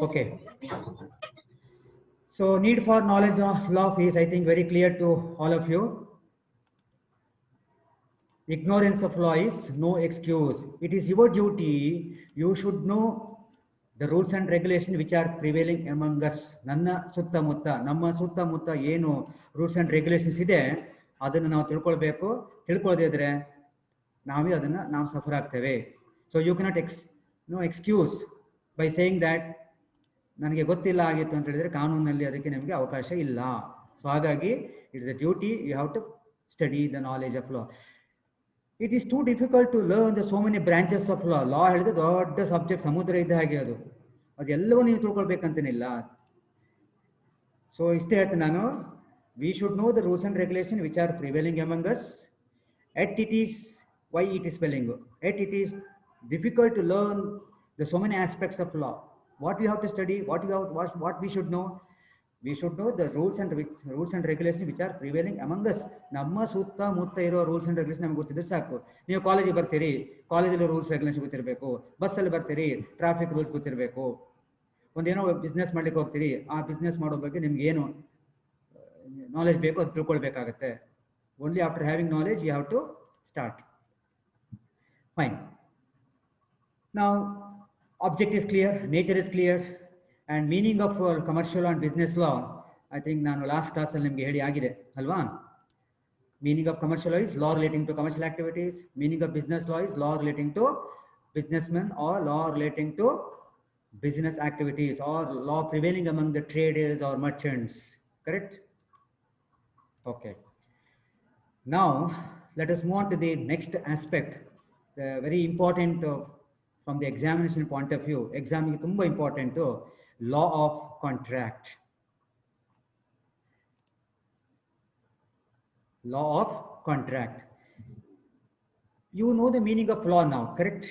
Okay. So need for knowledge of law is, I think, very clear to all of you. Ignorance of law is no excuse. It is your duty. You should know the rules and regulations which are prevailing among us. ನನ್ನ ಸುತ್ತಮುತ್ತ, ನಮ್ಮ ಸುತ್ತಮುತ್ತ ಏನು rules and regulations ಇದೆ ಅದನ್ನು ನಾವು ತಿಳ್ಕೊಳ್ಬೇಕು. ತಿಳ್ಕೊಳ್ಳದೇ ಇದ್ರೆ ನಾವು ಸಫರ್ ಆಗ್ತೇವೆ. So you cannot no excuse by saying that ನನಗೆ ಗೊತ್ತಿಲ್ಲ ಆಗಿತ್ತು ಅಂತ ಹೇಳಿದ್ರೆ ಕಾನೂನಲ್ಲಿ ಅದಕ್ಕೆ ನಿಮಗೆ ಅವಕಾಶ ಇಲ್ಲ. ಸೊ ಹಾಗಾಗಿ it's a duty, you have to study the knowledge of law. It is too difficult to learn the so many branches of law. Law ಹೇಳಿದ್ರೆ ದೊಡ್ಡ ಸಬ್ಜೆಕ್ಟ್, ಸಮುದ್ರ ಇದ್ದ ಹಾಗೆ ಅದು. ಅದೆಲ್ಲವೂ ನೀವು ತಿಳ್ಕೊಳ್ಬೇಕಂತೇನಿಲ್ಲ. ಸೊ ಇಷ್ಟೇ ಹೇಳ್ತೀನಿ ನಾನು. We should know the rules and regulation which are prevailing among us. Yet it is, why it is spelling? Yet it is difficult to learn the so many aspects of law. What we have to study, what we should know. We should know the rules and regulations which are prevailing among us. ನಮ್ಮ ಸುತ್ತ ಮುತ್ತ ಇರೋ rules and regulation ನಮ್ಗೆ ಗೊತ್ತಿದ್ರೆ ಸಾಕು. ನೀವು ಕಾಲೇಜಿಗೆ ಬರ್ತೀರಿ, ಕಾಲೇಜಲ್ಲಿ ರೂಲ್ಸ್ ರೆಗ್ಯುಲೇಷನ್ ಗೊತ್ತಿರಬೇಕು. ಬಸ್ಸಲ್ಲಿ ಬರ್ತೀರಿ, ಟ್ರಾಫಿಕ್ ರೂಲ್ಸ್ ಗೊತ್ತಿರಬೇಕು. ಒಂದೇನೋ ಬಿಸ್ನೆಸ್ ಮಾಡ್ಲಿಕ್ಕೆ ಹೋಗ್ತೀರಿ, ಆ ಬಿಸ್ನೆಸ್ ಮಾಡೋ ಬಗ್ಗೆ ನಿಮ್ಗೆ ಏನು ನಾಲೆಜ್ ಬೇಕು ಅದು ತಿಳ್ಕೊಳ್ಬೇಕಾಗತ್ತೆ. Only after having knowledge you have to start. Fine. Now object is clear, nature is clear, and meaning of commercial and business law, I think ನಾನು ಲಾಸ್ಟ್ ಕ್ಲಾಸಲ್ಲಿ ನಿಮಗೆ ಹೇಳಿ ಆಗಿದೆ ಅಲ್ವಾ? Meaning of commercial law is law relating to commercial activities. Meaning of business law is law relating to businessmen or law relating to business activities or law prevailing among the traders or merchants. Correct? Okay. Now let us move on to the next aspect, the very important from the examination point of view. Exam is tumba important, law of contract. Law of contract. You know the meaning of law now, correct?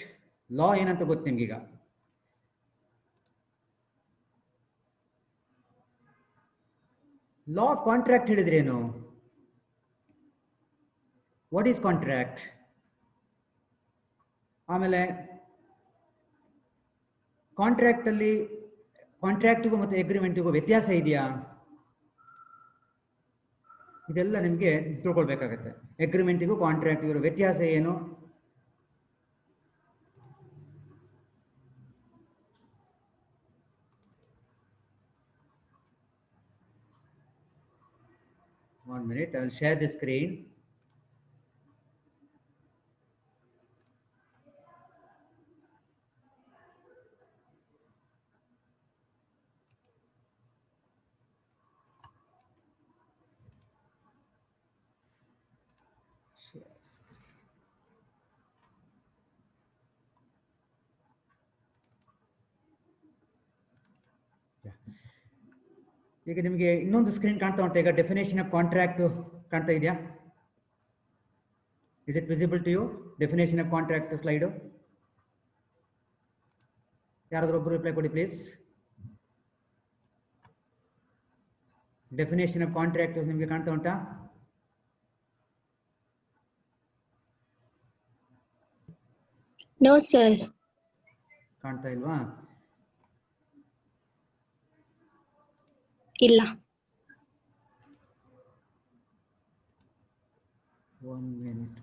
Law ಏನಂತ ಗೊತ್ತು ನಿಮ್ಗೀಗ. Law of contract ಹೇಳಿದ್ರೇನು? What is contract? ಆಮೇಲೆ contract ಅಲ್ಲಿ ಕಾಂಟ್ರಾಕ್ಟ್ಗೂ ಮತ್ತು ಅಗ್ರಿಮೆಂಟ್ಗೂ ವ್ಯತ್ಯಾಸ ಇದೆಯಾ? ಇದೆಲ್ಲ ನಿಮಗೆ ತಿಳ್ಕೊಳ್ಬೇಕಾಗತ್ತೆ. ಅಗ್ರಿಮೆಂಟ್ಗೂ ಕಾಂಟ್ರಾಕ್ಟ್ಗೂ ವ್ಯತ್ಯಾಸ ಏನು? One minute, I will share the screen. ಈಗ ನಿಮಗೆ ಇನ್ನೊಂದು ಸ್ಕ್ರೀನ್ ಕಾಣ್ತಾ ಉಂಟು. ಈಗ ಡೆಫಿನೇಷನ್ ಆಫ್ ಕಾಂಟ್ರಾಕ್ಟ್ ಕಾಣ್ತಾ ಇದೆಯಾ? Is it visible to you? Definition of contract slide ಯಾರಾದ್ರೂ ಒಬ್ಬರು ರಿಪ್ಲೈ ಕೊಡಿ ಪ್ಲೀಸ್. ಡೆಫಿನೇಷನ್ ಆಫ್ ಕಾಂಟ್ರಾಕ್ಟ್ ನಿಮಗೆ ಕಾಣ್ತಾ ಉಂಟಾ? No sir. ಕಾಣ್ತಾ ಇಲ್ವಾ? ಇಲ್ಲ. One minute.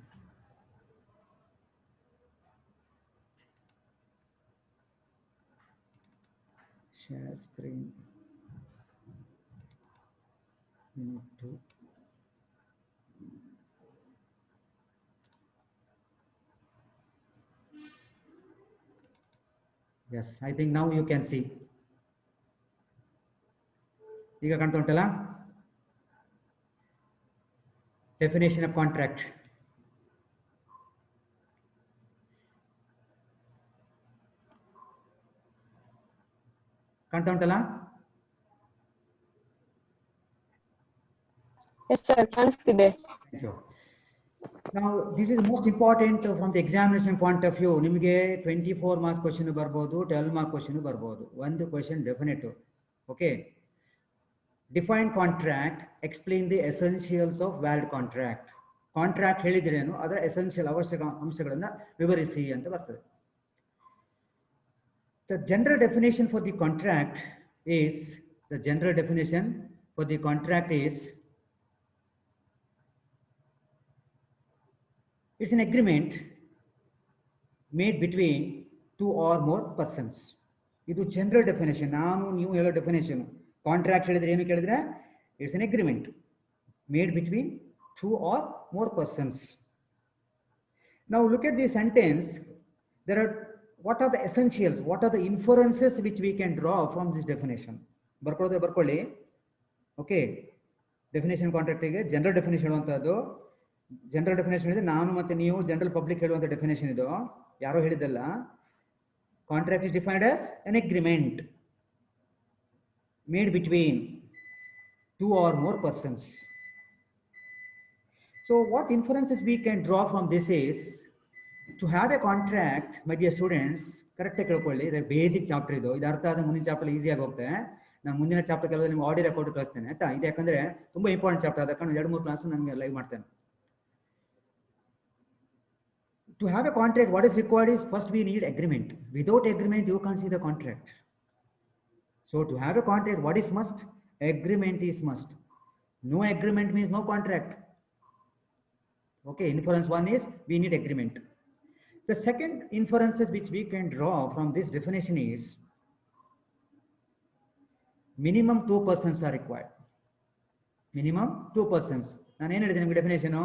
Share screen. Minute 2. Yes, I think now you can see. ಈಗ ಕಾಣ್ತಾ ಉಂಟಲ್ಲ? Definition of contract. ಕಾಣ್ತಾ ಉಂಟಲ್ಲ? ಎಸ್ ಸರ್, ಕಾಣಿಸ್ತಿದೆ. Now this is most important from the examination point of view. ನಿಮಗೆ 24 ಮಾರ್ಕ್ಸ್ ಕ್ವೆಶ್ಚನ್ ಬರ್ಬೋದು, 12 ಮಾರ್ಕ್ಸ್ ಕ್ವೆಶ್ಚನ್ ಬರ್ಬೋದು. ಒಂದು question definite. Okay. Define contract, explain the essentials of valid contract. Contract ಹೇಳಿದ್ರೇನು, ಅದರ essential ಅವಶ್ಯಕ ಅಂಶಗಳನ್ನು ವಿವರಿಸಿ ಅಂತ ಬರ್ತದೆ. The general definition for the contract is, it's an agreement made between two or more persons. ಇದು ಜನರಲ್ ಡೆಫಿನೇಷನ್. ನಾನು ನೀವು ಹೇಳೋ ಡೆಫಿನೇಷನ್. ಕಾಂಟ್ರಾಕ್ಟ್ ಹೇಳಿದ್ರೆ ಏನು ಕೇಳಿದ್ರೆ it's an agreement made between two or more persons. Now look at the sentence. What are the essentials? What are the inferences which we can draw from this definition? ಬರ್ಕೊಳ್ಳಿ. Okay, definition ಕಾಂಟ್ರಾಕ್ಟಿಗೆ general definition ಹೇಳುವಂಥದ್ದು. General definition ಇದೆ, ನಾನು ಮತ್ತೆ ನೀವು general public ಹೇಳುವಂಥ definition ಇದು, ಯಾರೋ ಹೇಳಿದಲ್ಲ. Contract is defined as an agreement made between two or more persons. So what inferences we can draw from this is, to have a contract, my dear students, ಕರೆಕ್ಟಾಗಿ ಕೇಳ್ಕೊಳ್ಳಿ. ಇದು basic chapter ಇದು. ಇದು ಅರ್ಥ ಆದ ಮುಂದಿನ ಚಾಪ್ಟರ್ ಈಸಿಯಾಗಿ ಹೋಗ್ತದೆ. ನಾನು ಮುಂದಿನ ಚಾಪ್ಟರ್ ಕೆಲವು ನಿಮ್ಗೆ ಆಡಿಯೋ ರೆಕಾರ್ಡ್ ಕಳಿಸ್ತೇನೆ ಆಯ್ತಾ. ಇದು ಯಾಕಂದ್ರೆ ತುಂಬಾ ಇಂಪಾರ್ಟೆಂಟ್ ಚಾಪ್ಟರ್, ಆದ ಕಾರಣ 2-3 ಕ್ಲಾಸ್ ನನಗೆ ಲೈವ್ ಮಾಡ್ತೇನೆ. To have a contract, what is required is, first we need agreement. Without agreement, you can't see the contract. So to have a contract, what is must? Agreement is must. No agreement means no contract. Okay, inference 1 is we need agreement. The second inferences which we can draw from this definition is, minimum 2 persons are required. Minimum 2 persons. ನಾನು ಏನು ಹೇಳಿದೆ ನಿಮಗೆ definition?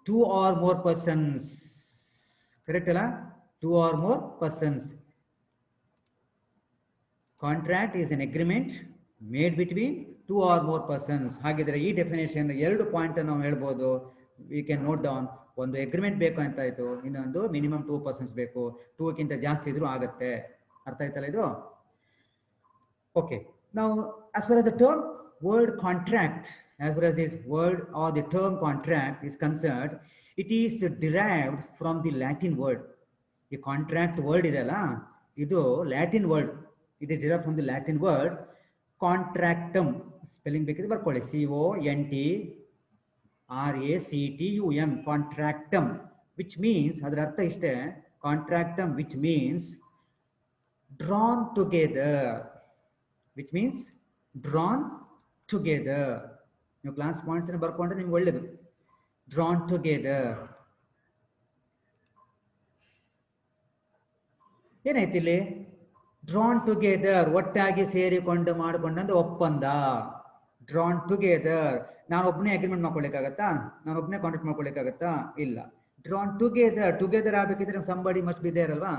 2 or more persons. Correct ಅಲ್ಲ? 2 or more persons. Contract is an agreement made between 2 or more persons. ಹಾಗಿದ್ರೆ ಈ definition 2 point ನಾವು ಹೇಳ್ಬೋದು. We can note down. ಒಂದು ಅಗ್ರಿಮೆಂಟ್ ಬೇಕು ಅಂತ ಆಯ್ತು, ಇನ್ನೊಂದು ಮಿನಿಮಮ್ 2 persons ಬೇಕು. 2ಕ್ಕಿಂತ ಜಾಸ್ತಿ ಇದ್ರೂ ಆಗುತ್ತೆ. ಅರ್ಥ ಆಯ್ತಲ್ಲ ಇದು? Okay, now as far as the term word contract, as far as the word or the term contract is concerned, it is derived from the Latin word. The contract word ಇದೆಲ್ಲ, ಇದು Latin word. It is derived from the Latin word contractum. Spelling ಬೇಕಿದ್ರೆ ಬರ್ಕೊಳ್ಳಿ. CONTRACTUM, contractum, which means, ಅದರ ಅರ್ಥ ಇಷ್ಟೇ, contractum which means drawn together, which means drawn together. ನೀವು class points ಬರ್ಕೊಂಡ್ರೆ ನಿಮ್ಗೆ ಒಳ್ಳೇದು. drawn together. ಏನಾಯ್ತು ಇಲ್ಲಿ? drawn together, ಒಟ್ಟಾಗಿ ಸೇರಿಕೊಂಡು ಮಾಡಿಕೊಂಡಂತ ಒಪ್ಪಂದ. drawn together. ನಾನು ಒಬ್ಬನೇ ಅಗ್ರಿಮೆಂಟ್ ಮಾಡ್ಕೊಳ್ಳಿಕ್ಕಾಗತ್ತಾ? ನಾನು ಒಬ್ಬನೇ ಕಾಂಟ್ರಾಕ್ಟ್ ಮಾಡ್ಕೊಳ್ಳಿಕ್ಕಾಗತ್ತಾ? ಇಲ್ಲ. drawn together, ಟುಗೆದರ್ ಆಗಬೇಕಿದ್ರೆ somebody must be there ಅಲ್ವಾ?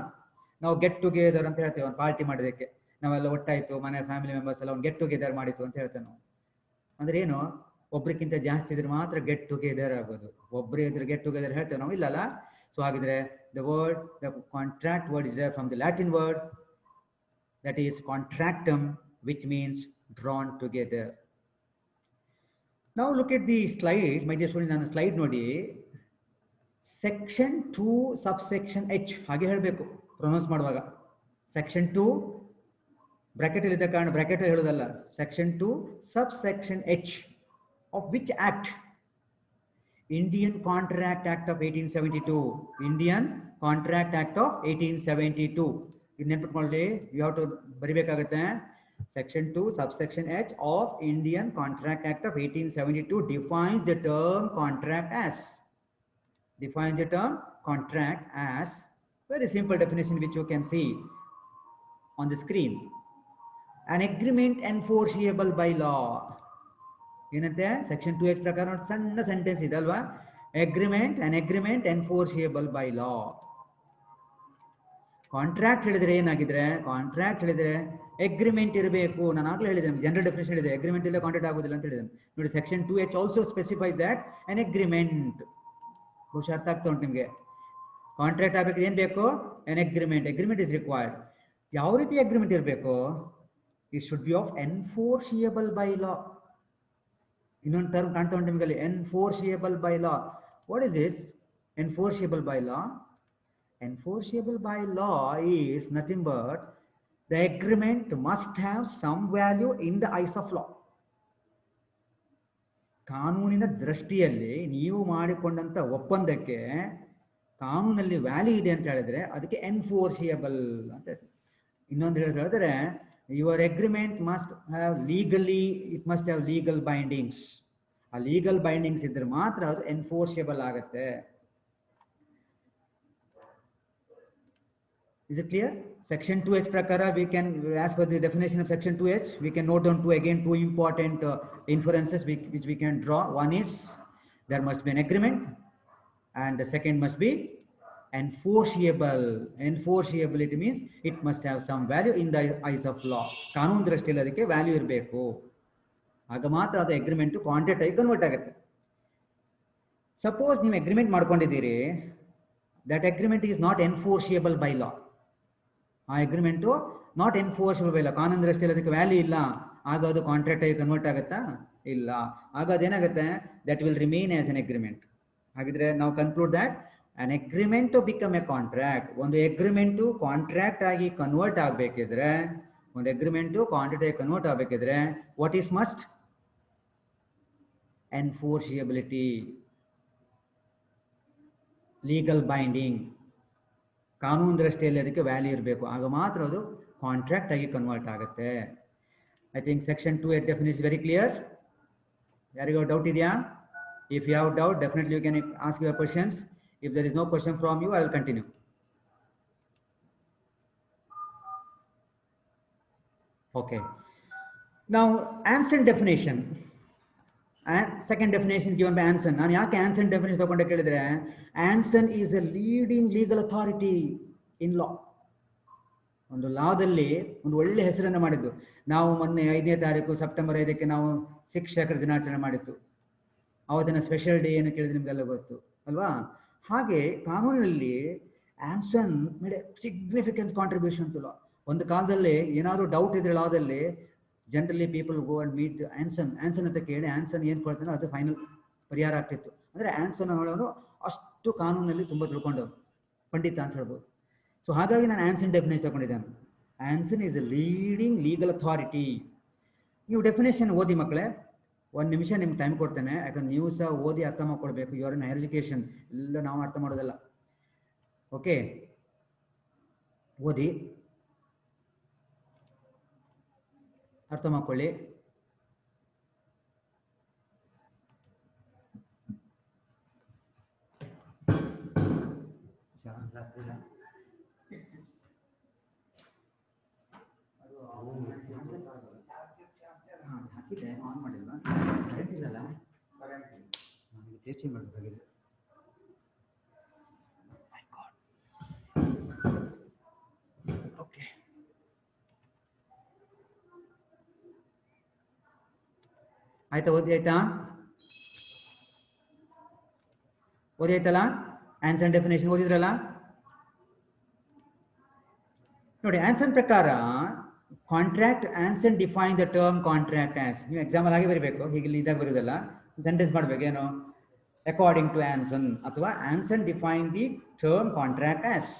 ನಾವು ಗೆಟ್ ಟುಗೆದರ್ ಅಂತ ಹೇಳ್ತೇವೆ. ಒಂದು ಪಾರ್ಟಿ ಮಾಡೋದಕ್ಕೆ ನಾವೆಲ್ಲ ಒಟ್ಟಾಯ್ತು, ಮನೆ ಫ್ಯಾಮಿಲಿ ಮೆಂಬರ್ಸ್ ಎಲ್ಲ ಒಂದು ಗೆಟ್ ಟುಗೆದರ್ ಮಾಡಿತ್ತು ಅಂತ ಹೇಳ್ತೇವೆ ನಾವು. ಅಂದ್ರೆ ಏನು? ಒಬ್ರಿಗಿಂತ ಜಾಸ್ತಿ ಇದ್ರೆ ಮಾತ್ರ ಗೆಟ್ ಟುಗೆದರ್ ಆಗೋದು. ಒಬ್ಬರೇ ಇದ್ರೆ ಗೆಟ್ ಟುಗೆದರ್ ಹೇಳ್ತೇವೆ ನಾವು, ಇಲ್ಲಲ್ಲ? ಸೊ ಹಾಗಿದ್ರೆ the contract word is derived from the Latin word that is contractum, which means drawn together. Now look at the slide, my dear students. ನಾನು ಸ್ಲೈಡ್ ನೋಡಿ. section 2 subsection h ಹಾಗೆ ಹೇಳಬೇಕು pronounce ಮಾಡುವಾಗ. section 2 bracket ಇದ್ದ ಕಾರಣ bracket ಹೇಳೋದಲ್ಲ. section 2 subsection h of which act? Indian Contract Act of 1872. Indian Contract Act of 1872. ಇದು ನೆನಪಿಟ್ಕೊಳ್ಳಿ. you have to ಬರಿಬೇಕಾಗುತ್ತೆ. section 2 subsection h of Indian Contract Act of 1872 defines the term contract as. Defines the term contract as. Very simple definition which you can see on the screen. An agreement enforceable by law. ಏನಂತೆ? section 2h ಪ್ರಕಾರ ಸಣ್ಣ sentence ಇದೆ ಅಲ್ವಾ? an agreement enforceable by law. Contract ಹೇಳಿದ್ರೆ ಏನಾಗಿದ್ರೆ, contract ಹೇಳಿದ್ರೆ agreement ಇರಬೇಕು. ನಾನು ಆಗ್ಲೇ ಹೇಳಿದೆ, ಜನರಲ್ ಡೆಫಿನೇಷನ್ ಹೇಳಿದೆ, ಅಗ್ರಿಮೆಂಟ್ ಇಲ್ಲ ಕಾಂಟ್ರಾಕ್ಟ್ ಆಗೋದಿಲ್ಲ ಅಂತ ಹೇಳಿದೆ ನೋಡಿ. section 2h also specifies that an agreement. ಬಹುಶಃ ಅರ್ಥ ಆಗ್ತಾ ಉಂಟು ನಿಮಗೆ. ಕಾಂಟ್ರಾಕ್ಟ್ ಆಗಬೇಕು ಏನ್ ಬೇಕು? an agreement. agreement is required. ಯಾವ ರೀತಿ ಅಗ್ರಿಮೆಂಟ್ ಇರಬೇಕು? it should be of enforceable by law. ಇನ್ನೊಂದು ಟರ್ಮ್ ಕಾಣ್ತಾ ಉಂಟು ನಿಮಗೆ, enforceable by law. what is this enforceable by law? Enforceable by law is nothing but the agreement must have some value in the eyes of law. ಕಾನೂನಿನ ದೃಷ್ಟಿಯಲ್ಲಿ ನೀವು ಮಾಡಿಕೊಂಡಂತ ಒಪ್ಪಂದಕ್ಕೆ ಕಾನೂನಲ್ಲಿ value ಇದೆ ಅಂತ ಹೇಳಿದ್ರೆ ಅದಕ್ಕೆ ಎನ್ಫೋರ್ಸಿಯಬಲ್ ಅಂತ ಹೇಳ್ತೀವಿ. ಇನ್ನೊಂದು ಹೇಳಿದ್ರೆ your agreement must have legally, it must have legal bindings. ಆ ಲೀಗಲ್ ಬೈಂಡಿಂಗ್ಸ್ ಇದ್ರೆ ಮಾತ್ರ ಅದು ಎನ್ಫೋರ್ಸೇಬಲ್ ಆಗುತ್ತೆ. Is it clear? Section 2H prakara, we can, as per the definition of section 2H, we can note down two important inferences which we can draw. One is there must be an agreement, and the second must be enforceable. Enforceability means it must have some value in the eyes of law. ಕಾನೂನು ದೃಷ್ಟಿಯಲ್ಲಿ ಅದಕ್ಕೆ value ಇರಬೇಕು, ಆಗ ಮಾತ್ರ ಅದು agreement contract ಆಗಿ convert ಆಗುತ್ತೆ. Suppose ನೀವು ಅಗ್ರಿಮೆಂಟ್ ಮಾಡ್ಕೊಂಡಿದ್ದೀರಿ, that agreement is not enforceable by law. ಆ agreement not enforceable by law, ಕಾನೂನು ದೃಷ್ಟಿಯಲ್ಲಿ ಅದಕ್ಕೆ ವ್ಯಾಲ್ಯೂ ಇಲ್ಲ, ಆಗ ಅದು ಕಾಂಟ್ರಾಕ್ಟ್ ಆಗಿ ಕನ್ವರ್ಟ್ ಆಗುತ್ತಾ? ಇಲ್ಲ. ಆಗ ಅದೇನಾಗುತ್ತೆ, that will remain as an agreement. ಹಾಗಿದ್ರೆ ನಾವು conclude that an agreement to become a contract, ಒಂದು ಅಗ್ರಿಮೆಂಟ್ ಕಾಂಟ್ರಾಕ್ಟ್ ಆಗಿ ಕನ್ವರ್ಟ್ ಆಗಬೇಕಿದ್ರೆ, ಒಂದು ಅಗ್ರಿಮೆಂಟ್ ಕಾಂಟ್ರಾಕ್ಟ್ ಆಗಿ ಕನ್ವರ್ಟ್ ಆಗಬೇಕಿದ್ರೆ what is must? Enforceability, legal binding, ಕಾನೂನು ದೃಷ್ಟಿಯಲ್ಲಿ ಅದಕ್ಕೆ ವ್ಯಾಲ್ಯೂ ಇರಬೇಕು, ಆಗ ಮಾತ್ರ ಅದು ಕಾಂಟ್ರಾಕ್ಟ್ ಆಗಿ ಕನ್ವರ್ಟ್ ಆಗುತ್ತೆ. I think section 2 definition is very clear. ಯಾರಿಗೂ ಡೌಟ್ ಇದೆಯಾ? If you have doubt, definitely you can ask your questions. If there is no question from you, I will continue. Okay. Now, Anson definition. Second definition given by Anson. ನಾನು ಯಾಕೆ ಆನ್ಸನ್ definition ತಗೊಂಡೆ ಕೇಳಿದ್ರೆ, Anson is a leading legal authority in law. ಒಂದು ಲಾದಲ್ಲಿ ಒಂದು ಒಳ್ಳೆ ಹೆಸರನ್ನು ಮಾಡಿದ್ದು. ನಾವು ಮೊನ್ನೆ 5ನೇ ತಾರೀಕು ಸೆಪ್ಟೆಂಬರ್ 5ಕ್ಕೆ ನಾವು ಶಿಕ್ಷಕರ ದಿನಾಚರಣೆ ಮಾಡಿತ್ತು. ಅವತ್ತಿನ ಸ್ಪೆಷಲ್ ಡೇ ಏನು ಕೇಳಿದ್ರೆ ನಿಮಗೆಲ್ಲ ಗೊತ್ತು ಅಲ್ವಾ? ಹಾಗೆ ಕಾನೂನಿನಲ್ಲಿ Anson made a significance contribution to law. ಒಂದು ಕಾಲದಲ್ಲಿ ಏನಾದರೂ ಡೌಟ್ ಇದ್ರೆ ಲಾದಲ್ಲಿ, generally people go and meet Anson. Anson ಅಂತ ಕೇಳಿ ಆನ್ಸನ್ ಏನು ಕೊಡ್ತಾನೋ ಅದು ಫೈನಲ್ ಪರಿಹಾರ ಆಗ್ತಿತ್ತು. ಅಂದರೆ ಆನ್ಸನ್ ಹೇಳೋನು ಅಷ್ಟು ಕಾನೂನಲ್ಲಿ ತುಂಬ ತಿಳ್ಕೊಂಡವ್ರು, ಪಂಡಿತ ಅಂತ ಹೇಳ್ಬೋದು. ಸೊ ಹಾಗಾಗಿ ನಾನು ಆನ್ಸನ್ ಡೆಫಿನೇಷನ್ ತಗೊಂಡಿದ್ದೇನೆ. Anson is a leading legal authority. ನೀವು ಡೆಫಿನೇಷನ್ ಓದಿ ಮಕ್ಕಳೇ, ಒಂದು ನಿಮಿಷ ನಿಮ್ಗೆ ಟೈಮ್ ಕೊಡ್ತೇನೆ, ಯಾಕಂದ್ರೆ ನೀವು ಸಹ ಓದಿ ಅರ್ಥ ಮಾಡ್ಕೊಳ್ಬೇಕು. ಯುವರ್ ಇನ್ ಹೈಯರ್ ಎಜುಕೇಷನ್, ಎಲ್ಲ ನಾವು ಅರ್ಥ ಮಾಡೋದಲ್ಲ. ಓಕೆ, ಓದಿ ಅರ್ಥ ಮಾಡ್ಕೊಳ್ಳಿ. ಹಾಕಿದೆ, ಆನ್ ಮಾಡಿಲ್ಲ, ಕರೆಂಟ್ ಇಲ್ಲಲ್ಲ, ನನಗೆ ಟೇಸ್ಟಿಂಗ್ ಮಾಡಬೇಕಾಗಿದೆ. ಓಕೆ, ಆಯ್ತಾ? ಓದಿ ಆಯ್ತಾ? ಓದಿ ಆಯ್ತಲ್ಲ? ಆನ್ಸನ್ ಡೆಫಿನೇಷನ್ ಓದಿದ್ರಲ್ಲ? ನೋಡಿ, ಆನ್ಸನ್ ಪ್ರಕಾರ contract, Anson define the term contract as. ನೀವು ಎಕ್ಸಾಂಪಲ್ ಆಗಿ ಬರೀಬೇಕು, ಹೀಗೆ ಇದಾಗ ಬರೋದಲ್ಲ, ಸೆಂಟೆನ್ಸ್ ಮಾಡಬೇಕು. ಏನು? ಅಕಾರ್ಡಿಂಗ್ ಟು ಆನ್ಸನ್, ಅಥವಾ Anson define the term contract as.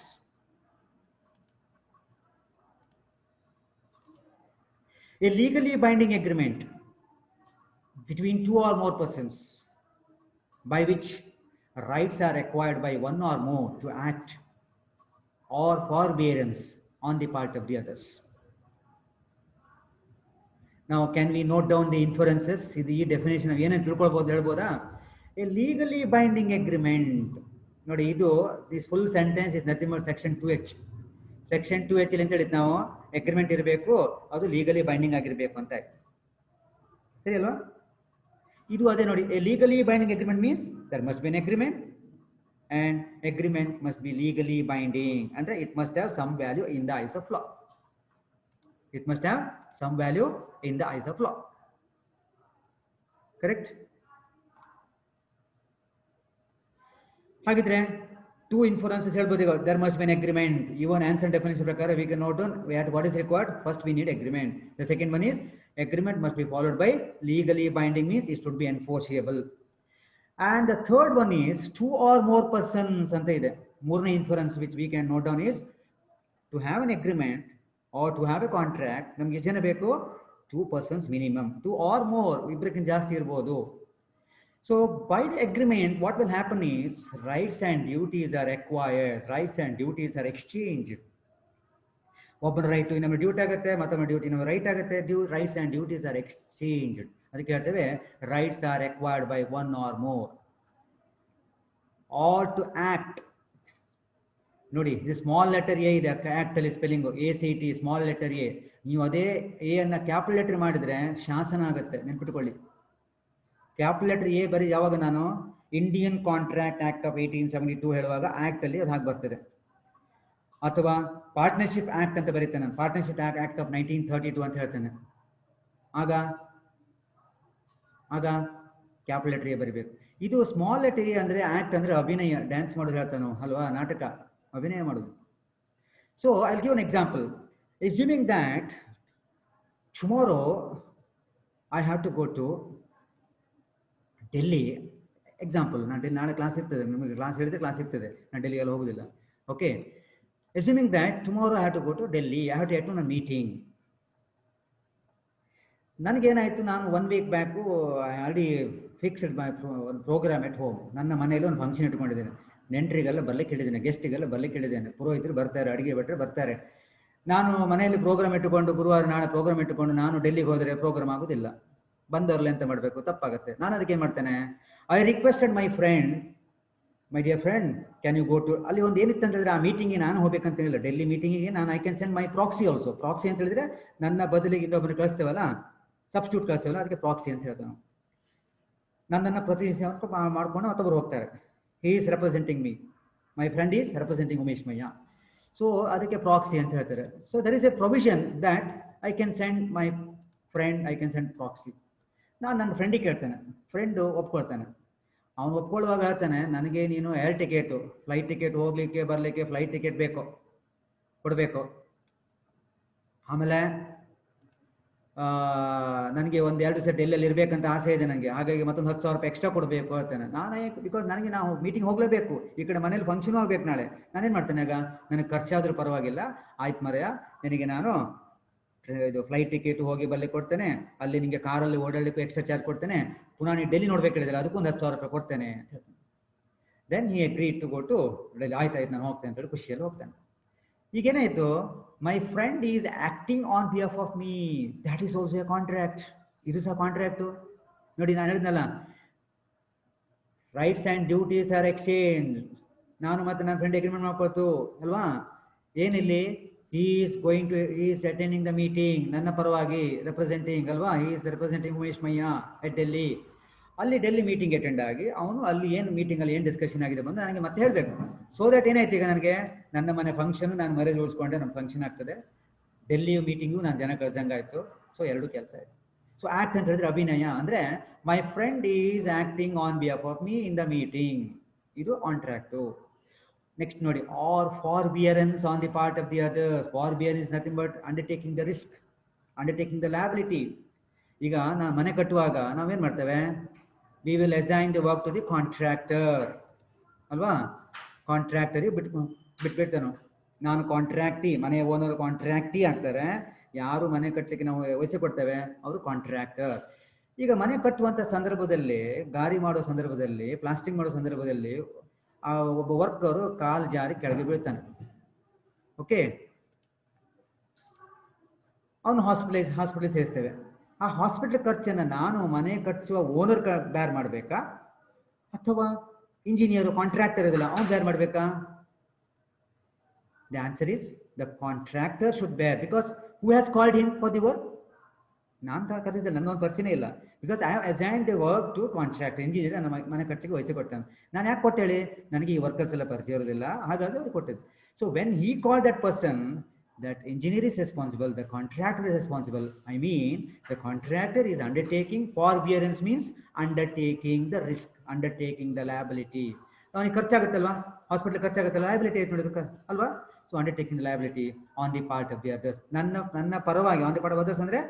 A legally binding agreement between two or more persons by which rights are acquired by one or more to act or forbearance on the part of the others. Now, can we note down the inferences? The definition of ಏನು ತಿಳ್ಕೊಳ್ಬಹುದು ಹೇಳ್ಬೋದಾ? A legally binding agreement. ನೋಡಿ, ಇದು this full sentence is nothing but section 2H. Section 2H ಅಂತ ಹೇಳಿದ್ ನಾವು agreement ಇರಬೇಕು, ಅದು legally binding ಆಗಿರ್ಬೇಕು ಅಂತ ಆಯ್ತು. ಸರಿ ಅಲ್ವಾ? ಇದು ಅದೇ ನೋಡಿ, a legally binding agreement means there must be an agreement, and agreement must be legally binding. ಅಂದ್ರೆ it must have some value in the eyes of law. It must have some value in the eyes of law. Correct? ಹಾಗಿದ್ರೆ two inferences ಹೇಳ್ಬೋದು. There must be an agreement. Even Anson definition ಪ್ರಕಾರ we can note down what is required. First we need agreement. The second one is agreement must be followed by legally binding, means it should be enforceable. And the third one is two or more persons anta ide. ಮೂರನೇ inference which we can note down is to have an agreement or to have a contract, ನಮಗೆ ಎಷ್ಟು ಜನ ಬೇಕು? 2 persons minimum. 2 or more, ಇಬ್ಬರಿಗಿಂತ ಜಾಸ್ತಿ ಇರಬಹುದು. So by the agreement what will happen is rights and duties are acquired, rights and duties are exchanged. ಒಬ್ಬನ right ಇನ್ನೊಮ್ಮೆ duty ಆಗುತ್ತೆ, ಮತ್ತೊಮ್ಮೆ ಡ್ಯೂಟಿ ಇನ್ನೊಮ್ಮೆ ರೈಟ್ ಆಗುತ್ತೆ. Rights and duties are exchanged. ಅದಕ್ಕೆ ಹೇಳ್ತೇವೆ rights are acquired by one or more. Or to act, ನೋಡಿ ಇದು ಸ್ಮಾಲ್ ಲೆಟರ್ ಎ ಇದೆ ಆಕ್ಟ್ ಅಲ್ಲಿ spelling ACT small letter a. ನೀವು ಅದೇ ಎ ಅನ್ನ ಕ್ಯಾಪಿಟಲ್ ಲೆಟರ್ ಮಾಡಿದ್ರೆ ಶಾಸನ ಆಗುತ್ತೆ, ನೆನ್ಪಿಟ್ಕೊಳ್ಳಿ. ಕ್ಯಾಪಿಟಲ್ ಲೆಟರ್ ಎ ಬರೀ ಯಾವಾಗ ನಾನು ಇಂಡಿಯನ್ ಕಾಂಟ್ರಾಕ್ಟ್ ಆಕ್ಟ್ ಆಫ್ 1872 ಹೇಳುವಾಗ ಆಕ್ಟ್ ಅಲ್ಲಿ ಅದು ಹಾಗೆ ಬರ್ತದೆ. ಅಥವಾ ಪಾರ್ಟ್ನರ್ಶಿಪ್ ಆಕ್ಟ್ ಅಂತ ಬರೀತೇನೆ ನಾನು, ಪಾರ್ಟ್ನರ್ಶಿಪ್ ಆಕ್ಟ್ ಆಫ್ 1932 ಅಂತ ಹೇಳ್ತೇನೆ, ಆಗ ಕ್ಯಾಪಿಟಲ್ ಲೆಟರ್ ಎ ಬರಿಬೇಕು. ಇದು ಸ್ಮಾಲ್ ಲೆಟರ್ ಎ ಅಂದ್ರೆ ಆಕ್ಟ್ ಅಂದ್ರೆ ಅಭಿನಯ, ಡ್ಯಾನ್ಸ್ ಮಾಡೋದು ಹೇಳ್ತಾನೋ ಅಲ್ವಾ, ನಾಟಕ ಅಭಿನಯ ಮಾಡೋದು. So I will give an example. Assuming that tomorrow I have to go to Delhi. Example, ನಾನು ನಾಳೆ ಕ್ಲಾಸ್ ಇರ್ತದೆ, ನಿಮಗೆ ಕ್ಲಾಸ್ ಹೇಳಿದ್ರೆ ಕ್ಲಾಸ್ ಇರ್ತದೆ, ನಾನು ಡೆಲ್ಲಿಗೆಲ್ಲ ಹೋಗೋದಿಲ್ಲ. Okay, assuming that tomorrow I have to go to Delhi, I have to attend a meeting. ನನಗೇನಾಯಿತು, ನಾನು 1 week back already fixed my ಒಂದು ಪ್ರೋಗ್ರಾಮ್ ಎಟ್ ಹೋಮ್. ನನ್ನ ಮನೆಯಲ್ಲಿ ಒಂದು ಫಂಕ್ಷನ್ ಇಟ್ಕೊಂಡಿದ್ದೇನೆ, ನೆಂಟರಿಗೆಲ್ಲ ಬರ್ಲಿಕ್ಕೆ ಹೇಳಿದ್ದೇನೆ, ಗೆಸ್ಟಿಗೆಲ್ಲ ಬರ್ಲಿಕ್ಕೆ ಹೇಳಿದ್ದೇನೆ, ಪುರೋಹಿತರು ಬರ್ತಾರೆ, ಅಡುಗೆ ಭಟ್ರು ಬರ್ತಾರೆ. ನಾನು ಮನೆಯಲ್ಲಿ ಪ್ರೋಗ್ರಾಮ್ ಇಟ್ಟುಕೊಂಡು ಗುರುವಾರ ನಾಳೆ ಪ್ರೋಗ್ರಾಮ್ ಇಟ್ಟುಕೊಂಡು ನಾನು ಡೆಲ್ಲಿಗೆ ಹೋದರೆ ಪ್ರೋಗ್ರಾಮ್ ಆಗೋದಿಲ್ಲ. ಬಂದವ್ರಲ್ಲಿ ಎಂತ ಮಾಡಬೇಕು, ತಪ್ಪಾಗುತ್ತೆ. ನಾನು ಅದಕ್ಕೆ ಏನು ಮಾಡ್ತೇನೆ, I requested my friend, my dear friend can you go to, ಅಲ್ಲಿ ಒಂದು ಏನಿತ್ತು ಅಂತ ಹೇಳಿದ್ರೆ ಆ ಮೀಟಿಂಗಿಗೆ ನಾನು ಹೋಗ್ಬೇಕಂತೇನಿಲ್ಲ, ಡೆಲ್ಲಿ ಮೀಟಿಂಗಿಗೆ ನಾನು I can send my proxy also. Proxy ಅಂತ ಹೇಳಿದ್ರೆ ನನ್ನ ಬದಲಿಗೆ ಇನ್ನೊಬ್ಬರು ಕಳಿಸ್ತೇವಲ್ಲ, ಸಬ್ಸ್ಟಿಟ್ಯೂಟ್ ಕಳಿಸ್ತೇವಲ್ಲ, ಅದಕ್ಕೆ ಪ್ರಾಕ್ಸಿ ಅಂತ ಹೇಳ್ತೇವೆ ನಾವು. ನನ್ನನ್ನು ಪ್ರತಿನಿಧಿಸಿ ಮಾಡ್ಕೊಂಡು ಮತ್ತೊಬ್ಬರು ಹೋಗ್ತಾರೆ. He is representing me, my friend is representing Umesh Mayya. So ಅದಕ್ಕೆ ಪ್ರಾಕ್ಸಿ ಅಂತ ಹೇಳ್ತಾರೆ. So there is a provision that I can send my friend, I can send proxy. ನಾನು ನನ್ನ ಫ್ರೆಂಡಿಗೆ ಕೇಳ್ತೇನೆ, ಫ್ರೆಂಡು ಒಪ್ಕೊಳ್ತಾನೆ. ಅವನು ಒಪ್ಕೊಳ್ಳುವಾಗ ಹೇಳ್ತಾನೆ, ನನಗೆ ನೀನು ಏರ್ ಟಿಕೆಟು, ಫ್ಲೈಟ್ ಟಿಕೆಟ್ ಹೋಗ್ಲಿಕ್ಕೆ ಬರಲಿಕ್ಕೆ ಫ್ಲೈಟ್ ಟಿಕೆಟ್ ಬೇಕು, ಕೊಡಬೇಕು. ಆಮೇಲೆ ನನಗೆ ಒಂದು 2 ದಿವಸ ಡೆಲ್ಲಿಯಲ್ಲಿ ಇರಬೇಕಂತ ಆಸೆ ಇದೆ ನನಗೆ, ಹಾಗಾಗಿ ಮತ್ತೊಂದು 10,000 ರೂಪಾಯಿ ಎಕ್ಸ್ಟ್ರಾ ಕೊಡಬೇಕು ಹೇಳ್ತೇನೆ. ನಾನು ಬಿಕಾಸ್ ನನಗೆ ನಾವು ಮೀಟಿಂಗ್ ಹೋಗಲೇಬೇಕು, ಈ ಕಡೆ ಮನೇಲಿ ಫಂಕ್ಷನ್ ಹೋಗ್ಬೇಕು ನಾಳೆ. ನಾನೇನು ಮಾಡ್ತೇನೆ, ಆಗ ನನಗೆ ಖರ್ಚಾದರೂ ಪರವಾಗಿಲ್ಲ, ಆಯ್ತು ಮರೆಯ, ನಿನಗೆ ನಾನು ಇದು ಫ್ಲೈಟ್ ಟಿಕೆಟ್ ಹೋಗಿ ಬರ್ಲಿಕ್ಕೆ ಕೊಡ್ತೇನೆ, ಅಲ್ಲಿ ನಿಮಗೆ ಕಾರಲ್ಲಿ ಓಡಾಡಲಿಕ್ಕೂ ಎಕ್ಸ್ಟ್ರಾ ಚಾರ್ಜ್ ಕೊಡ್ತೇನೆ, ಪುನಃ ನೀವು ಡೆಲ್ಲಿ ನೋಡ್ಬೇಕು ಹೇಳಿದ್ರೆ ಅದಕ್ಕೂ ಒಂದು 10,000 ರೂಪಾಯಿ ಕೊಡ್ತೇನೆ ಅಂತ ಹೇಳ್ತೇನೆ. Then he agreed to go to Delhi. ಆಯ್ತಾಯ್ತು ನಾನು ಹೋಗ್ತೇನೆ ಅಂತ ಹೇಳಿ ಖುಷಿಯಲ್ಲಿ ಹೋಗ್ತೇನೆ. ಈಗೇನಾಯ್ತು, my friend is acting on behalf of me, that is also a contract. ಇದು ಸಹ ಕಾಂಟ್ರಾಕ್ಟು. ನೋಡಿ ನಾನು ಹೇಳಿದ್ನಲ್ಲ, rights and duties are exchange. ನಾನು ಮತ್ತೆ ನನ್ನ ಫ್ರೆಂಡ್ ಅಗ್ರಿಮೆಂಟ್ ಮಾಡ್ಕೊಳ್ತು ಅಲ್ವಾ, ಏನಿಲ್ಲಿ he is attending the meeting, ನನ್ನ ಪರವಾಗಿ ರೆಪ್ರೆಸೆಂಟಿಂಗ್ ಅಲ್ವಾ, he is representing Umesh Mayya at Delhi. ಅಲ್ಲಿ ಡೆಲ್ಲಿ ಮೀಟಿಂಗ್ ಅಟೆಂಡ್ ಆಗಿ ಅವನು ಅಲ್ಲಿ ಏನು ಮೀಟಿಂಗಲ್ಲಿ ಏನು ಡಿಸ್ಕಷನ್ ಆಗಿದೆ ಬಂದು ನನಗೆ ಮತ್ತೆ ಹೇಳಬೇಕು. ಸೊ ದಟ್ ಏನಾಯ್ತು, ಈಗ ನನಗೆ ನನ್ನ ಮನೆ ಫಂಕ್ಷನ್ ನಾನು ಮರ್ಯಾದೆ ಉಳಿಸ್ಕೊಂಡೆ, ನನ್ನ ಫಂಕ್ಷನ್ ಆಗ್ತದೆ, ಡೆಲ್ಲಿ ಮೀಟಿಂಗು ನಾನು ಜನ ಕಳ್ಸಂಗಾಯ್ತು. ಸೊ 2 ಕೆಲಸ ಆಯಿತು. ಸೊ ಆಕ್ಟ್ ಅಂತ ಹೇಳಿದ್ರೆ ಅಭಿನಯ, ಅಂದರೆ my friend is acting on behalf of me in the meeting, ಇದು ಕಾಂಟ್ರಾಕ್ಟು. ನೆಕ್ಸ್ಟ್ ನೋಡಿ, or forbearance on the part of the others. Forbearance nothing but undertaking the risk, undertaking the liability. ಈಗ ನಾವು ಮನೆ ಕಟ್ಟುವಾಗ ನಾವೇನು ಮಾಡ್ತೇವೆ, we will assign the work to the contractor ಅಲ್ವಾ. ಕಾಂಟ್ರಾಕ್ಟರಿಗೆ ಬಿಟ್ಬಿಡ್ತೇನೆ ನಾನು, ಕಾಂಟ್ರಾಕ್ಟಿ, ಮನೆ ಓನರ್ ಕಾಂಟ್ರಾಕ್ಟಿ ಆಗ್ತಾರೆ. ಯಾರು ಮನೆ ಕಟ್ಟಲಿಕ್ಕೆ ನಾವು ವಹಿಸಿಕೊಡ್ತೇವೆ ಅವರು ಕಾಂಟ್ರಾಕ್ಟರ್. ಈಗ ಮನೆ ಕಟ್ಟುವಂಥ ಸಂದರ್ಭದಲ್ಲಿ, ಗಾರಿ ಮಾಡೋ ಸಂದರ್ಭದಲ್ಲಿ, ಪ್ಲಾಸ್ಟಿಂಗ್ ಮಾಡೋ ಸಂದರ್ಭದಲ್ಲಿ ಆ ಒಬ್ಬ ವರ್ಕರು ಕಾಲು ಜಾರಿ ಕೆಳಗೆ ಬೀಳ್ತಾನೆ. ಓಕೆ, ಅವನು ಹಾಸ್ಪಿಟಲ್ ಸೇರಿಸ್ತೇವೆ. ಆ ಹಾಸ್ಪಿಟಲ್ ಖರ್ಚನ್ನು ನಾನು ಮನೆ ಕಟ್ಟಿಸುವ ಓನರ್ ಬೇರ್ ಮಾಡಬೇಕಾ, ಅಥವಾ ಇಂಜಿನಿಯರ್ ಕಾಂಟ್ರಾಕ್ಟರ್ ಇದಲ್ಲ ಅವ್ನು ಬೇರ್ ಮಾಡಬೇಕಾ? The answer is the contractor should bear, because who has called him for the work. ನಾನು ಕರೆದಿದ್ದೆ, ನನ್ನೊಂದು ಪರಿಚಯ ಇಲ್ಲ, because I have assigned the work to contractor. Engineer ನನ್ನ ಮನೆ ಕಟ್ಟಿಗೆ ವಹಿಸಿ ಕೊಡ್ತಾನೆ. ನಾನು ಯಾಕೆ ಕೊಟ್ಟು ಹೇಳಿ, ನನಗೆ ಈ ವರ್ಕರ್ಸ್ ಎಲ್ಲ ಪರಿಚಯ ಇರೋದಿಲ್ಲ, ಹಾಗಾಗಿ ಅವ್ರು ಕೊಟ್ಟಿದ್ದು. So when he call that person, that engineer is responsible, the contractor is responsible. I mean, the contractor is undertaking, forbearance means undertaking the risk, undertaking the liability. ಅವನಿಗೆ ಖರ್ಚಾಗುತ್ತಲ್ವಾ, ಹಾಸ್ಪಿಟಲ್ ಖರ್ಚಾಗುತ್ತಲ್ಲ, ಲಯಬಿಲಿಟಿ ಆಯ್ತು ನೋಡೋದಕ್ಕೆ ಅಲ್ವಾ. So undertaking the liability on the part of the others, ನನ್ನ ಪರವಾಗಿ, on the part of others ಅಂದ್ರೆ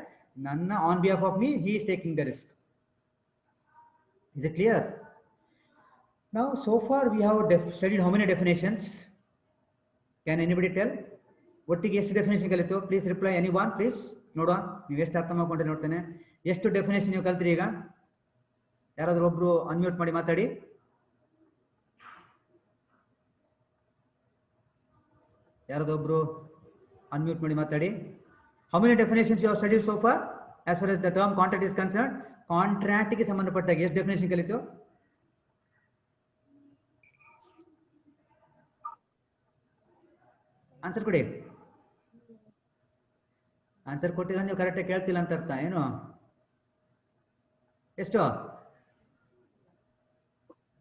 ನನ್ನ, on behalf of me he is taking the risk. Is it clear? Now so for V have studied how many definitions? Can anybody tell? ಒಟ್ಟಿಗೆ ಎಷ್ಟು definition ಕಲಿತು? Please reply, any one please. ನೋಡುವ ನೀವು ಎಷ್ಟು ಅರ್ಥ ಮಾಡ್ಕೊಂಡ್ರೆ ನೋಡ್ತೇನೆ. ಎಷ್ಟು ಡೆಫಿನೇಷನ್ ನೀವು ಕಲ್ತ್ರಿ ಈಗ? ಯಾರಾದ್ರೂ ಒಬ್ರು ಅನ್ಮ್ಯೂಟ್ ಮಾಡಿ ಮಾತಾಡಿ. ಯಾರಾದ್ರೊಬ್ರು ಅನ್ಮ್ಯೂಟ್ ಮಾಡಿ ಮಾತಾಡಿ. How many definitions you have studied so far as far as the term contract is concerned? Contract ಗೆ ಸಂಬಂಧಪಟ್ಟಾಗ ಎಷ್ಟು ಡೆಫಿನೇಷನ್ ಕಲಿತು? ಆನ್ಸರ್ ಕೊಡಿ. ಆನ್ಸರ್ ಕೊಟ್ಟಿಲ್ಲ ನೀವು ಕರೆಕ್ಟಾಗಿ ಕೇಳ್ತಿಲ್ಲ ಅಂತ ಅರ್ಥ. ಏನು ಎಷ್ಟು?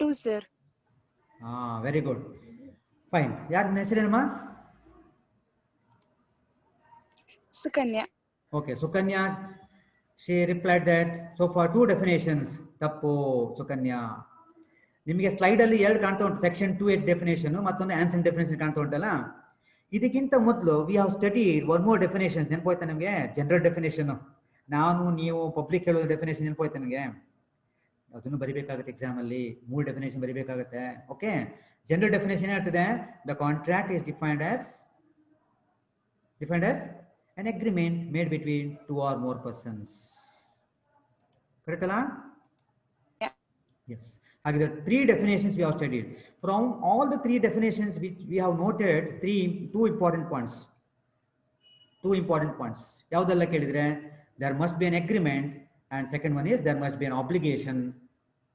2 sir. Very good, fine. ಯಾರ ಹೆಸರೇನಮ್ಮ? Sukanya. Okay, Sukanya, she replied that so far 2 definitions. ತಪ್ಪು ಸುಕನ್ಯಾ. ನಿಮಗೆ ಸ್ಲೈಡ್ ಅಲ್ಲಿ 2 ಕಾಣ್ತಾ ಉಂಟು, ಸೆಕ್ಷನ್ 2H ಡೆಫಿನೇಷನ್ ಮತ್ತೊಂದು ಆನ್ಸರ್ ಡೆಫಿನೇಷನ್ ಕಾಣ್ತಾ ಉಂಟಲ್ಲ. ಇದಕ್ಕಿಂತ ಮೊದಲು we have studied 1 more definition. ನೆನಪೋಯ್ತಾ ನಿಮಗೆ? ಜನರಲ್ ಡೆಫಿನೇಷನ್, ನಾನು ನೀವು ಪಬ್ಲಿಕ್ ಹೇಳೋ ಡೆಫಿನೇಷನ್ ನೆನಪೋಯ್ತಾ ನಿಮಗೆ? ಅದನ್ನು ಬರಿಬೇಕಾಗುತ್ತೆ ಎಕ್ಸಾಮ್ ಅಲ್ಲಿ, 3 ಡೆಫಿನೇಷನ್ ಬರಿಬೇಕಾಗುತ್ತೆ. ಓಕೆ, ಜನರಲ್ ಡೆಫಿನೇಷನ್ ಹೇಳ್ತಿದೆ, the contract is defined as an agreement made between 2 or more persons. Correct alla? Yeah. Yes. Again, 3 definitions we have studied. From all the 3 definitions which we have noted, 2 important points. 2 important points. Yavudalla kelidre, there must be an agreement, and second one is there must be an obligation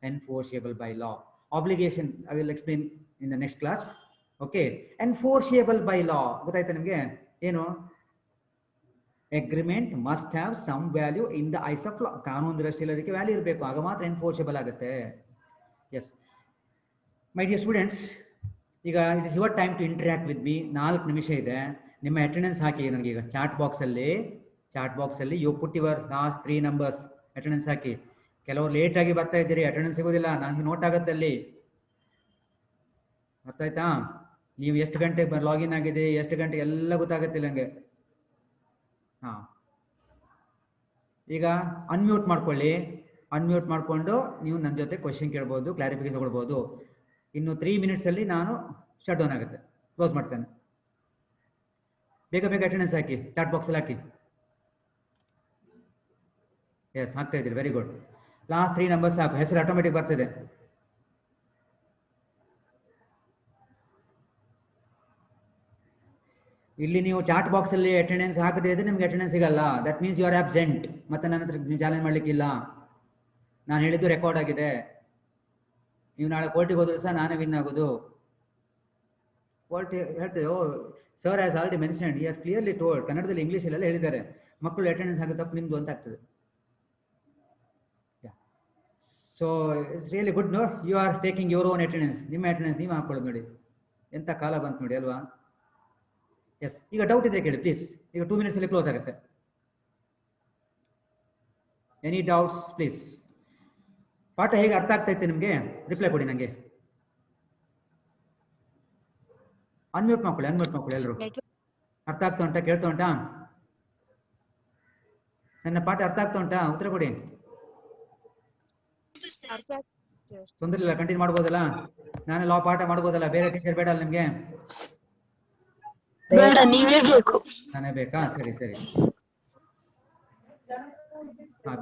enforceable by law. Obligation I will explain in the next class. Okay, enforceable by law gottaಯ್ತಾ ನಿಮಗೆ? ಏನು? Agreement must have some value in the eyes of law. ಕಾನೂನು ದೃಷ್ಟಿಯಲ್ಲಿ ಅದಕ್ಕೆ value ಇರಬೇಕು, ಆಗ ಮಾತ್ರ enforceable ಆಗುತ್ತೆ. ಎಸ್ ಮೈ ಡಿಯರ್ ಸ್ಟೂಡೆಂಟ್ಸ್, ಈಗ it is your time to interact with me. 4 ನಿಮಿಷ ಇದೆ. ನಿಮ್ಮ ಅಟೆಂಡೆನ್ಸ್ ಹಾಕಿ ನನಗೆ. ಈಗ ಚಾಟ್ ಬಾಕ್ಸಲ್ಲಿ you put your last 3 numbers attendance ಹಾಕಿ. ಕೆಲವರು ಲೇಟಾಗಿ ಬರ್ತಾ ಇದ್ದೀರಿ, ಅಟೆಂಡೆನ್ಸ್ ಸಿಗೋದಿಲ್ಲ, ನನಗೆ ನೋಟ್ ಆಗುತ್ತೆ ಅಲ್ಲಿ. ಅರ್ಥ ಆಯ್ತಾ? ನೀವು ಎಷ್ಟು ಗಂಟೆಗೆ ಲಾಗಿನ್ ಆಗಿದೆ, ಎಷ್ಟು ಗಂಟೆಗೆ ಎಲ್ಲ ಗೊತ್ತಾಗತ್ತಿಲ್ಲ ನನಗೆ. ಈಗ ಅನ್ಮ್ಯೂಟ್ ಮಾಡ್ಕೊಳ್ಳಿ. ಅನ್ಮ್ಯೂಟ್ ಮಾಡಿಕೊಂಡು ನೀವು ನನ್ನ ಜೊತೆ ಕ್ವಶನ್ ಕೇಳ್ಬೋದು, ಕ್ಲಾರಿಫಿಕೇಶನ್ ತಗೊಳ್ಬೋದು. ಇನ್ನು 3 minutes ಅಲ್ಲಿ ನಾನು ಶಟ್ ಡೌನ್ ಆಗುತ್ತೆ, ಕ್ಲೋಸ್ ಮಾಡ್ತೇನೆ. ಬೇಗ ಅಟೆಂಡೆನ್ಸ್ ಹಾಕಿ, ಚಾಟ್ ಬಾಕ್ಸಲ್ಲಿ ಹಾಕಿ. ಎಸ್, ಹಾಕ್ತಾ ಇದ್ದೀರಿ, ವೆರಿ ಗುಡ್. ಲಾಸ್ಟ್ 3 ನಂಬರ್ಸ್ ಸಾಕು, ಹೆಸರು ಆಟೋಮೆಟಿಕ್ ಬರ್ತಿದೆ. ಇಲ್ಲಿ ನೀವು ಚಾಟ್ ಬಾಕ್ಸ್ ಅಲ್ಲಿ ಅಟೆಂಡೆನ್ಸ್ ಹಾಕದೇ ಇದ್ರೆ ನಿಮ್ಗೆ ಅಟೆಂಡೆನ್ಸ್ ಸಿಗಲ್ಲ. That means you are absent. ಮತ್ತೆ ನನ್ನ ಹತ್ರ ನೀವು ಚಾಲೆಂಜ್ ಮಾಡ್ಲಿಕ್ಕಿಲ್ಲ. ನಾನು ಹೇಳಿದ್ದು ರೆಕಾರ್ಡ್ ಆಗಿದೆ. ನೀವು ನಾಳೆ ಕೋರ್ಟಿಗೆ ಹೋದ್ರು ಸಹ ನಾನೇ ವಿನ್ ಆಗೋದು. ಕೋರ್ಟ್ ಹೇಳ್ತೇವೆ, oh sir has already mentioned, he has clearly told. ಕನ್ನಡದಲ್ಲಿ ಇಂಗ್ಲೀಷಲ್ಲೆಲ್ಲ ಹೇಳಿದ್ದಾರೆ, ಮಕ್ಕಳು ಅಟೆಂಡೆನ್ಸ್ ಹಾಕೋ ತಪ್ಪು ನಿಮ್ದು ಅಂತ ಆಗ್ತದೆ. So it's really good. No, you are taking your own attendance. ನಿಮ್ಮ ಅಟೆಂಡೆನ್ಸ್ ನೀವು ಹಾಕೊಳ್ಳೋದು ನೋಡಿ. ಎಂತ ಕಾಲ ಬಂತು ನೋಡಿ ಅಲ್ವಾ? ಎಸ್, ಈಗ ಡೌಟ್ ಇದ್ರೆ ಕೇಳಿ ಪ್ಲೀಸ್. ಈಗ 2 minutes ಅಲ್ಲಿ ಕ್ಲೋಸ್ ಆಗುತ್ತೆ. Any doubts please? ಪಾಠ ಹೇಗೆ ಅರ್ಥ ಆಗ್ತಾ ಇತ್ತು ನಿಮಗೆ? ರಿಪ್ಲೈ ಕೊಡಿ ನನಗೆ. ಅನ್ಮ್ಯೂಟ್ ಮಾಡ್ಕೊಳ್ಳಿ ಎಲ್ಲರೂ. ಅರ್ಥ ಆಗ್ತಾ ಉಂಟಾ? ಕೇಳ್ತಾ ಉಂಟಾ? ನನ್ನ ಪಾಠ ಅರ್ಥ ಆಗ್ತಾ ಉಂಟಾ? ಉತ್ತರ ಕೊಡಿ. ತೊಂದರೆ ಇಲ್ಲ, ಕಂಟಿನ್ಯೂ ಮಾಡ್ಬೋದಲ್ಲ? ನಾನು ಲಾ ಪಾಠ ಮಾಡ್ಬೋದಲ್ಲ? ಬೇರೆ ಟೀಚರ್ ಬೇಡ ಅಲ್ಲ ನಿಮ್ಗೆ? ಬೇಡ, ನೀವೇ ಬೇಕು. ನಾನೇ ಬೇಕಾ? ಸರಿ.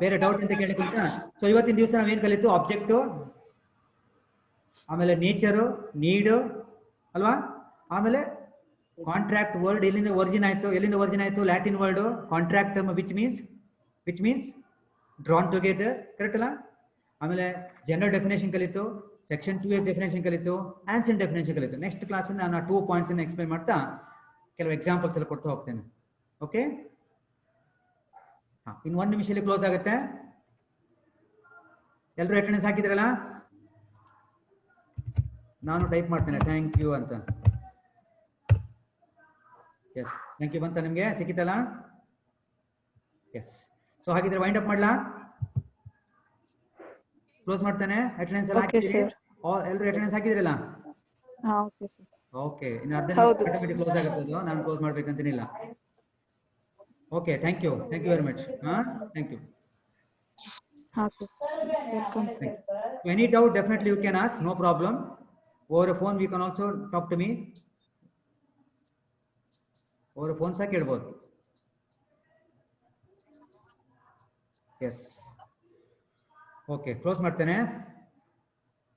ಬೇರೆ ಡೌಟ್ ಅಂತ ಕೇಳಿಕೊಂಡ. ಸೊ ಇವತ್ತಿನ ದಿವಸ ನಾವೇನ್ ಕಲಿತು? ಆಬ್ಜೆಕ್ಟು, ಆಮೇಲೆ ನೇಚರು, ನೀಡು ಅಲ್ವಾ? ಆಮೇಲೆ ಕಾಂಟ್ರಾಕ್ಟ್ ವರ್ಡ್ ಎಲ್ಲಿಂದ ಒರಿಜಿನ್ ಆಯ್ತು? Latin word contract, which means drawn together. Correct ಅಲ್ಲ? ಆಮೇಲೆ ಜನರಲ್ ಡೆಫಿನೇಷನ್ ಕಲಿತು, ಸೆಕ್ಷನ್ 2H ಡೆಫಿನೇಷನ್ ಕಲಿತು, ಆನ್ಸರ್ ಡೆಫಿನೇಷನ್ ಕಲಿತು. ನೆಕ್ಸ್ಟ್ ಕ್ಲಾಸ್ ನಾನು 2 points ಎಕ್ಸ್ಪ್ಲೈನ್ ಮಾಡ್ತಾ ಕೆಲವು ಎಕ್ಸಾಂಪಲ್ಸ್ ಎಲ್ಲ ಕೊಡ್ತಾ ಹೋಗ್ತೇನೆ. ಓಕೆ, ಇನ್ನು 1 ನಿಮಿಷದಲ್ಲಿ ಕ್ಲೋಸ್ ಆಗುತ್ತೆ. ಎಲ್ಲರೂ ಅಟೆಂಡೆನ್ಸ್ ಹಾಕಿದ್ರಲ್ಲ? ನಾನು ಟೈಪ್ ಮಾಡ್ತೇನೆ ಥ್ಯಾಂಕ್ ಯು ಅಂತ. ಎಸ್, ಥ್ಯಾಂಕ್ ಯು ಬಂತ ನಿಮ್ಗೆ? ಸಿಕ್ಕಿತಲ್ಲ? ಎಸ್. ಸೊ ಹಾಗಿದ್ರೆ ವೈಂಡ್ ಅಪ್ ಮಾಡ್ಲಾ? ಕ್ಲೋಸ್ ಮಾಡ್ತಾನೆ. ಅಟೆಂಡೆನ್ಸ್ ಎಲ್ಲ ಹಾಕಿದ್ರಿ? ಎಲ್ಲರೂ ಅಟೆಂಡೆನ್ಸ್ ಹಾಕಿದ್ರಲ್ಲ? ಓಕೆ, ಇನ್ನು ಅರ್ಧ ಆಟೋಮೆಟಿಕ್ ಕ್ಲೋಸ್ ಆಗುತ್ತೆ. ನಾನು ಕ್ಲೋಸ್ ಮಾಡ್ಬೇಕಂತೇನಿಲ್ಲ. Okay, thank you very much. Thank you. Any doubt, definitely you can ask, no problem. Over a phone we can also talk to me. Over a phone ಸಹ ಕೇಳಬಹುದು. Yes, okay, close ಮಾಡ್ತೇನೆ.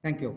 Thank you.